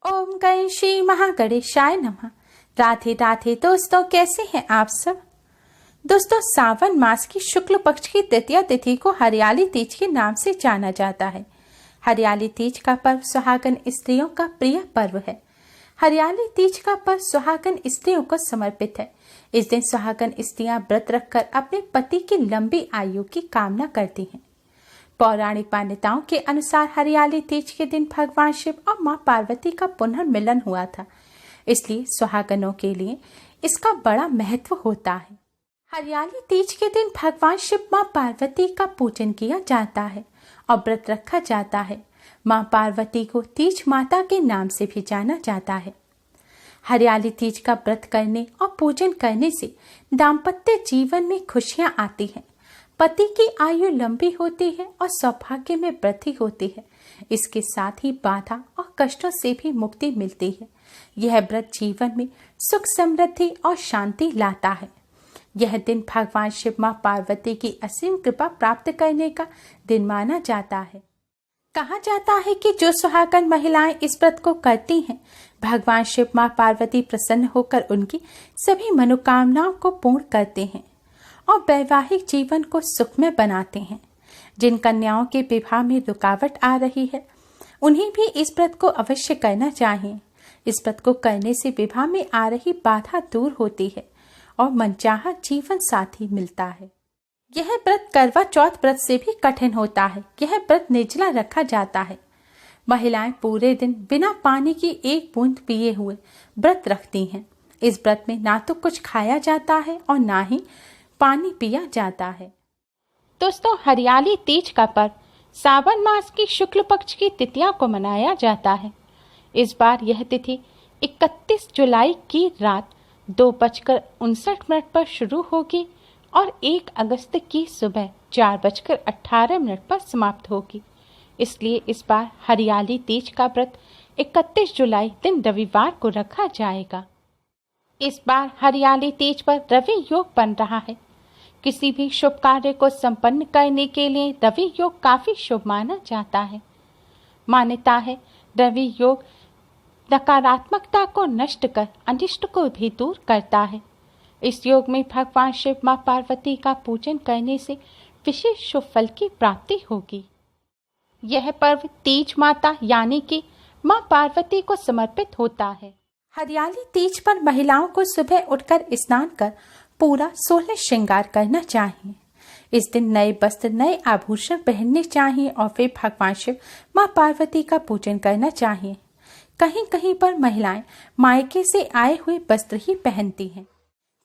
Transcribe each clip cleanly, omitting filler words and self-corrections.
ओम गणेशी महागणेशाय नमः। राधे राधे दोस्तों, कैसे हैं आप सब। दोस्तों, सावन मास की शुक्ल पक्ष की तृतीया तिथि को हरियाली तीज के नाम से जाना जाता है। हरियाली तीज का पर्व सुहागन स्त्रियों का प्रिय पर्व है। हरियाली तीज का पर्व सुहागन स्त्रियों को समर्पित है। इस दिन सुहागन स्त्रियां व्रत रखकर अपने पति की लंबी आयु की कामना करती हैं। पौराणिक मान्यताओं के अनुसार हरियाली तीज के दिन भगवान शिव और मां पार्वती का पुनर्मिलन हुआ था, इसलिए सुहागनों के लिए इसका बड़ा महत्व होता है। हरियाली तीज के दिन भगवान शिव मां पार्वती का पूजन किया जाता है और व्रत रखा जाता है। मां पार्वती को तीज माता के नाम से भी जाना जाता है। हरियाली तीज का व्रत करने और पूजन करने से दाम्पत्य जीवन में खुशियां आती हैं, पति की आयु लंबी होती है और सौभाग्य में वृद्धि होती है। इसके साथ ही बाधा और कष्टों से भी मुक्ति मिलती है। यह व्रत जीवन में सुख समृद्धि और शांति लाता है। यह दिन भगवान शिव मां पार्वती की असीम कृपा प्राप्त करने का दिन माना जाता है। कहा जाता है कि जो सुहागन महिलाएं इस व्रत को करती हैं, भगवान शिव मां पार्वती प्रसन्न होकर उनकी सभी मनोकामनाओं को पूर्ण करते हैं और वैवाहिक जीवन को सुखमय बनाते हैं। जिन कन्याओं के विवाह में रुकावट आ रही है, उन्हें भी इस व्रत को अवश्य करना चाहिए। इस व्रत को करने से विवाह में आ रही बाधा दूर होती है और मनचाहा जीवन साथी मिलता है। यह व्रत करवा चौथ व्रत से भी कठिन होता है। यह व्रत निर्जला रखा जाता है। महिलाएं पूरे दिन बिना पानी की एक बूंद पिए हुए व्रत रखती हैं। इस व्रत में ना तो कुछ खाया जाता है और ना ही पानी पिया जाता है। दोस्तों, हरियाली तीज का पर्व सावन मास की शुक्ल पक्ष की तिथियों को मनाया जाता है। इस बार यह तिथि 31 जुलाई की रात 2:59 पर शुरू होगी और 1 अगस्त की सुबह 4:18 पर समाप्त होगी। इसलिए इस बार हरियाली तीज का व्रत 31 जुलाई दिन रविवार को रखा जाएगा। इस बार हरियाली तीज पर रवि योग बन रहा है। किसी भी शुभ कार्य को संपन्न करने के लिए रवि योग काफी शुभ माना जाता है। मान्यता है रवि योग नकारात्मकता को नष्ट कर अनिष्ट को भी दूर करता है। इस योग में भगवान शिव मां पार्वती का पूजन करने से विशेष शुभ फल की प्राप्ति होगी। यह पर्व तीज माता यानी कि मां पार्वती को समर्पित होता है। हरियाली तीज पर महिलाओं को सुबह उठकर स्नान कर पूरा 16 श्रृंगार करना चाहिए। इस दिन नए वस्त्र, नए आभूषण पहनने चाहिए और फिर भगवान शिव मां पार्वती का पूजन करना चाहिए। कहीं कहीं पर महिलाएं मायके से आए हुए वस्त्र ही पहनती हैं।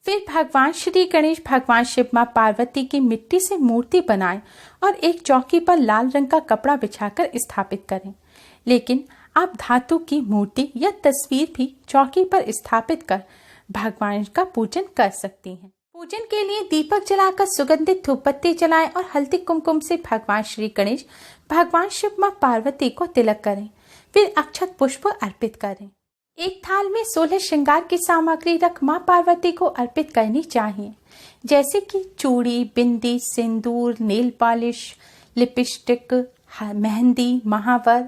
फिर भगवान श्री गणेश भगवान शिव मां पार्वती की मिट्टी से मूर्ति बनाएं और एक चौकी पर लाल रंग का कपड़ा बिछाकर स्थापित करें। लेकिन आप धातु की मूर्ति या तस्वीर भी चौकी पर स्थापित कर भगवान का पूजन कर सकती हैं। पूजन के लिए दीपक जलाकर सुगंधित धूपबत्ती जलाएं और हल्दी कुमकुम से भगवान श्री गणेश भगवान शिव मां पार्वती को तिलक करें। फिर अक्षत पुष्प अर्पित करें। एक थाल में 16 श्रृंगार की सामग्री रख मां पार्वती को अर्पित करनी चाहिए, जैसे कि चूड़ी, बिंदी, सिंदूर, नेल पॉलिश, लिपस्टिक, मेहंदी, महावर,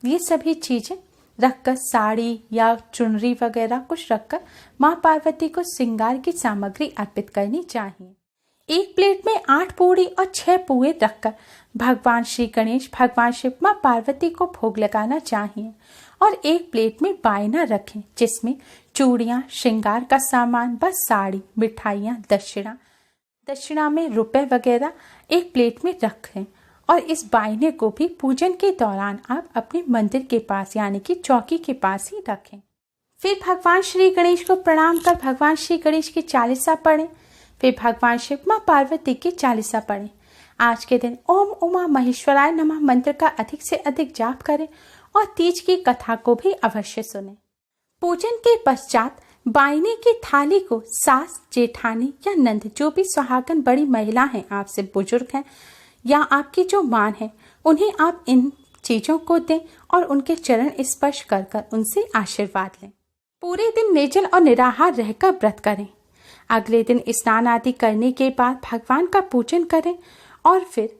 ये सभी चीजें रखकर, साड़ी या चुनरी वगैरह कुछ रखकर मां पार्वती को श्रृंगार की सामग्री अर्पित करनी चाहिए। एक प्लेट में 8 पूड़ी और 6 पुए रखकर भगवान श्री गणेश भगवान शिव मां पार्वती को भोग लगाना चाहिए और एक प्लेट में बायना रखें, जिसमें चूड़ियां, श्रृंगार का सामान, बस साड़ी, मिठाइयां, दक्षिणा में रुपए वगैरह एक प्लेट में रखें और इस बायने को भी पूजन के दौरान आप अपने मंदिर के पास यानी कि चौकी के पास ही रखें। फिर भगवान श्री गणेश को प्रणाम कर भगवान श्री गणेश की चालीसा पढ़ें। फिर भगवान शिव मां पार्वती की चालीसा पढ़ें। आज के दिन ओम उमा महेश्वराय नमः मंत्र का अधिक से अधिक जाप करें और तीज की कथा को भी अवश्य सुनें। पूजन के पश्चात बायने की थाली को सास, जेठानी या नंद, जो भी सुहागन बड़ी महिला हैं, आपसे बुजुर्ग हैं या आपकी जो मान है, उन्हें आप इन चीजों को दें और उनके चरण स्पर्श कर कर उनसे आशीर्वाद लें। पूरे दिन निर्जल और निराहार रहकर व्रत करें। अगले दिन स्नान आदि करने के बाद भगवान का पूजन करें और फिर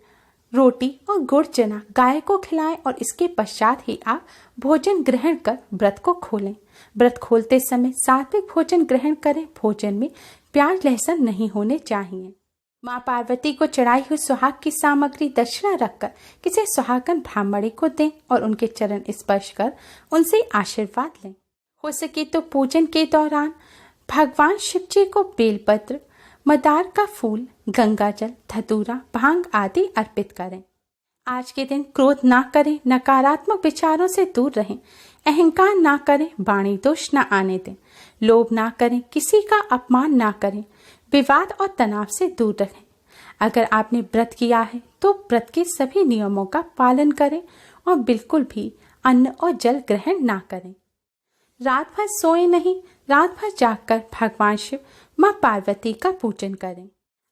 रोटी और गुड़ चना गाय को खिलाएं और इसके पश्चात ही आप भोजन ग्रहण कर व्रत को खोलें। व्रत खोलते समय सात्विक भोजन ग्रहण करें। भोजन में प्याज लहसुन नहीं होने चाहिए। माँ पार्वती को चढ़ाई हुई सुहाग की सामग्री दक्षिणा रखकर किसी सुहागन ब्राह्मणी को दें और उनके चरण स्पर्श कर उनसे आशीर्वाद लें। हो सके तो पूजन के दौरान भगवान शिव जी को बेलपत्र, मदार का फूल, गंगा जल, धतूरा, भांग आदि अर्पित करें। आज के दिन क्रोध ना करें, नकारात्मक विचारों से दूर रहें, अहंकार ना करें, वाणी दोष ना आने दें, लोभ ना करें, किसी का अपमान ना करें, विवाद और तनाव से दूर रहें। अगर आपने व्रत किया है तो व्रत के सभी नियमों का पालन करें और बिल्कुल भी अन्न और जल ग्रहण ना करें। रात भर सोए नहीं, रात भर जागकर भगवान शिव माँ पार्वती का पूजन करें।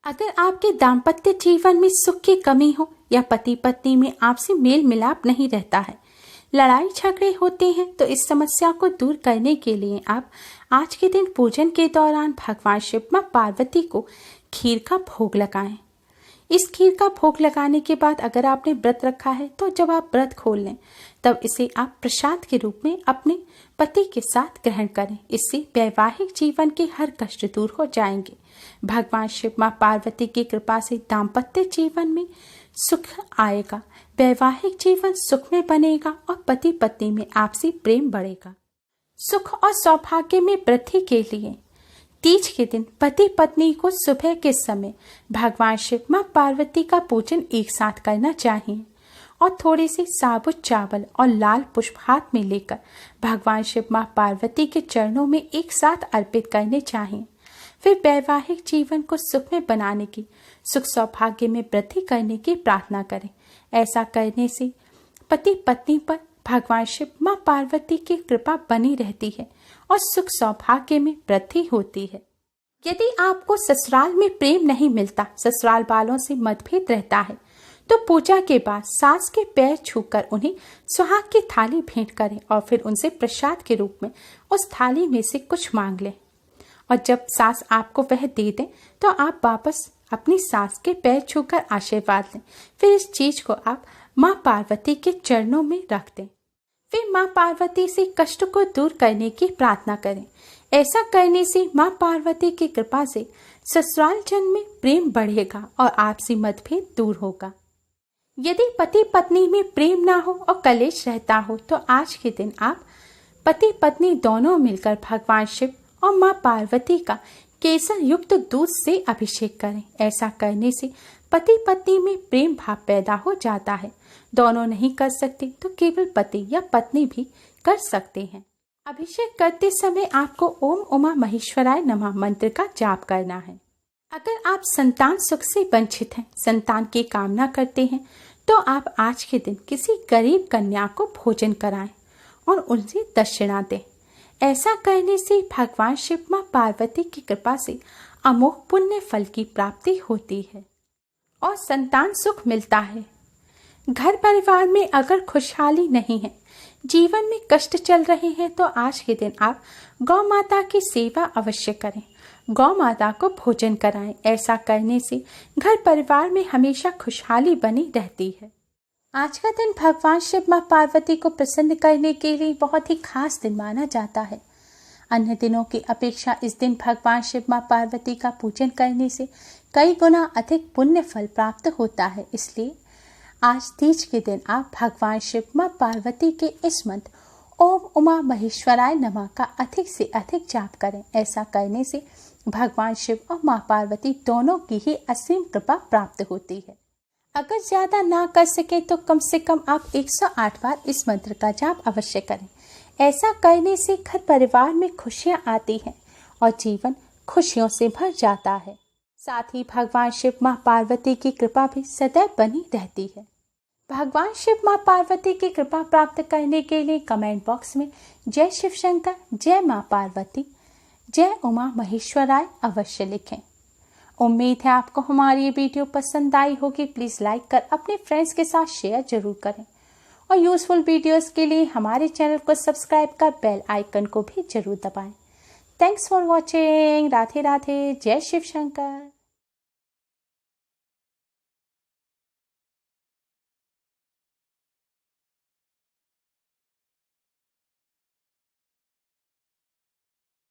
अगर आपके दाम्पत्य जीवन में सुख की कमी हो या पति पत्नी में आपसी मेल मिलाप नहीं रहता है, लड़ाई झगड़े होते हैं, तो इस समस्या को दूर करने के लिए आप आज के दिन पूजन के दौरान भगवान शिव माँ पार्वती को खीर का भोग लगाएं। इस खीर का भोग लगाने के बाद अगर आपने व्रत रखा है तो जब आप व्रत खोल लें तब इसे आप प्रसाद के रूप में अपने पति के साथ ग्रहण करें। इससे वैवाहिक जीवन के हर कष्ट दूर हो जाएंगे। भगवान शिव माँ पार्वती की कृपा से दाम्पत्य जीवन में सुख आएगा, वैवाहिक जीवन सुख में बनेगा और पति पत्नी में आपसी प्रेम बढ़ेगा। सुख और सौभाग्य में वृद्धि के लिए तीज के दिन पति पत्नी को सुबह के समय भगवान शिव माँ पार्वती का पूजन एक साथ करना चाहिए और थोड़ी सी साबुत चावल और लाल पुष्प हाथ में लेकर भगवान शिव माँ पार्वती के चरणों में एक साथ अर्पित करने चाहिए। फिर वैवाहिक जीवन को सुख में बनाने की, सुख सौभाग्य में वृद्धि करने की प्रार्थना करें। ऐसा करने से पति पत्नी पर भगवान शिव माँ पार्वती की कृपा बनी रहती है और सुख सौभाग्य में वृद्धि होती है। यदि आपको ससुराल में प्रेम नहीं मिलता, ससुराल वालों से मतभेद रहता है, तो पूजा के बाद सास के पैर छूकर उन्हें सुहाग की थाली भेंट करें और फिर उनसे प्रसाद के रूप में उस थाली में से कुछ मांग लें। और जब सास आपको वह दे दें तो आप वापस अपनी सास के पैर छूकर आशीर्वाद लें। फिर इस चीज को आप माँ पार्वती के चरणों में रख दें। फिर माँ पार्वती से कष्ट को दूर करने की प्रार्थना करें। ऐसा करने से माँ पार्वती की कृपा से ससुराल जन में प्रेम बढ़ेगा और आपसी मतभेद दूर होगा। यदि पति पत्नी में प्रेम ना हो और कलेश रहता हो तो आज के दिन आप पति पत्नी दोनों मिलकर भगवान शिव और माँ पार्वती का केसर युक्त दूध से अभिषेक करें। ऐसा करने से पति पत्नी में प्रेम भाव पैदा हो जाता है। दोनों नहीं कर सकते तो केवल पति या पत्नी भी कर सकते हैं। अभिषेक करते समय आपको ओम उमा महेश्वराय नमः मंत्र का जाप करना है। अगर आप संतान सुख से वंचित हैं, संतान की कामना करते हैं, तो आप आज के दिन किसी गरीब कन्या को भोजन कराएं और उनसे दक्षिणा दें। ऐसा करने से भगवान शिव माँ पार्वती की कृपा से अमोघ पुण्य फल की प्राप्ति होती है और संतान सुख मिलता है। घर परिवार में अगर खुशहाली नहीं है, जीवन में कष्ट चल रहे हैं, तो आज के दिन आप गौ माता की सेवा अवश्य करें। गौ माता को भोजन कराएं। ऐसा करने से घर परिवार में हमेशा खुशहाली बनी रहती है। आज का दिन भगवान शिव माँ पार्वती को प्रसन्न करने के लिए बहुत ही खास दिन माना जाता है। अन्य दिनों की अपेक्षा इस दिन भगवान शिव माँ पार्वती का पूजन करने से कई गुना अधिक पुण्य फल प्राप्त होता है। इसलिए आज तीज के दिन आप भगवान शिव माँ पार्वती के इस मंत्र ओम उमा महेश्वराय नमः का अधिक से अधिक जाप करें। ऐसा करने से भगवान शिव और माँ पार्वती दोनों की ही असीम कृपा प्राप्त होती है। अगर ज़्यादा ना कर सके तो कम से कम आप 108 बार इस मंत्र का जाप अवश्य करें। ऐसा करने से घर परिवार में खुशियाँ आती हैं और जीवन खुशियों से भर जाता है। साथ ही भगवान शिव माँ पार्वती की कृपा भी सदैव बनी रहती है। भगवान शिव माँ पार्वती की कृपा प्राप्त करने के लिए कमेंट बॉक्स में जय शिव शंकर, जय माँ पार्वती, जय उमा महेश्वराय अवश्य लिखें। उम्मीद है आपको हमारी ये वीडियो पसंद आई होगी। प्लीज़ लाइक कर अपने फ्रेंड्स के साथ शेयर जरूर करें और यूज़फुल वीडियोस के लिए हमारे चैनल को सब्सक्राइब कर बेल आइकन को भी जरूर दबाएं। Thanks for watching. Radhe Radhe. जय शिव शंकर।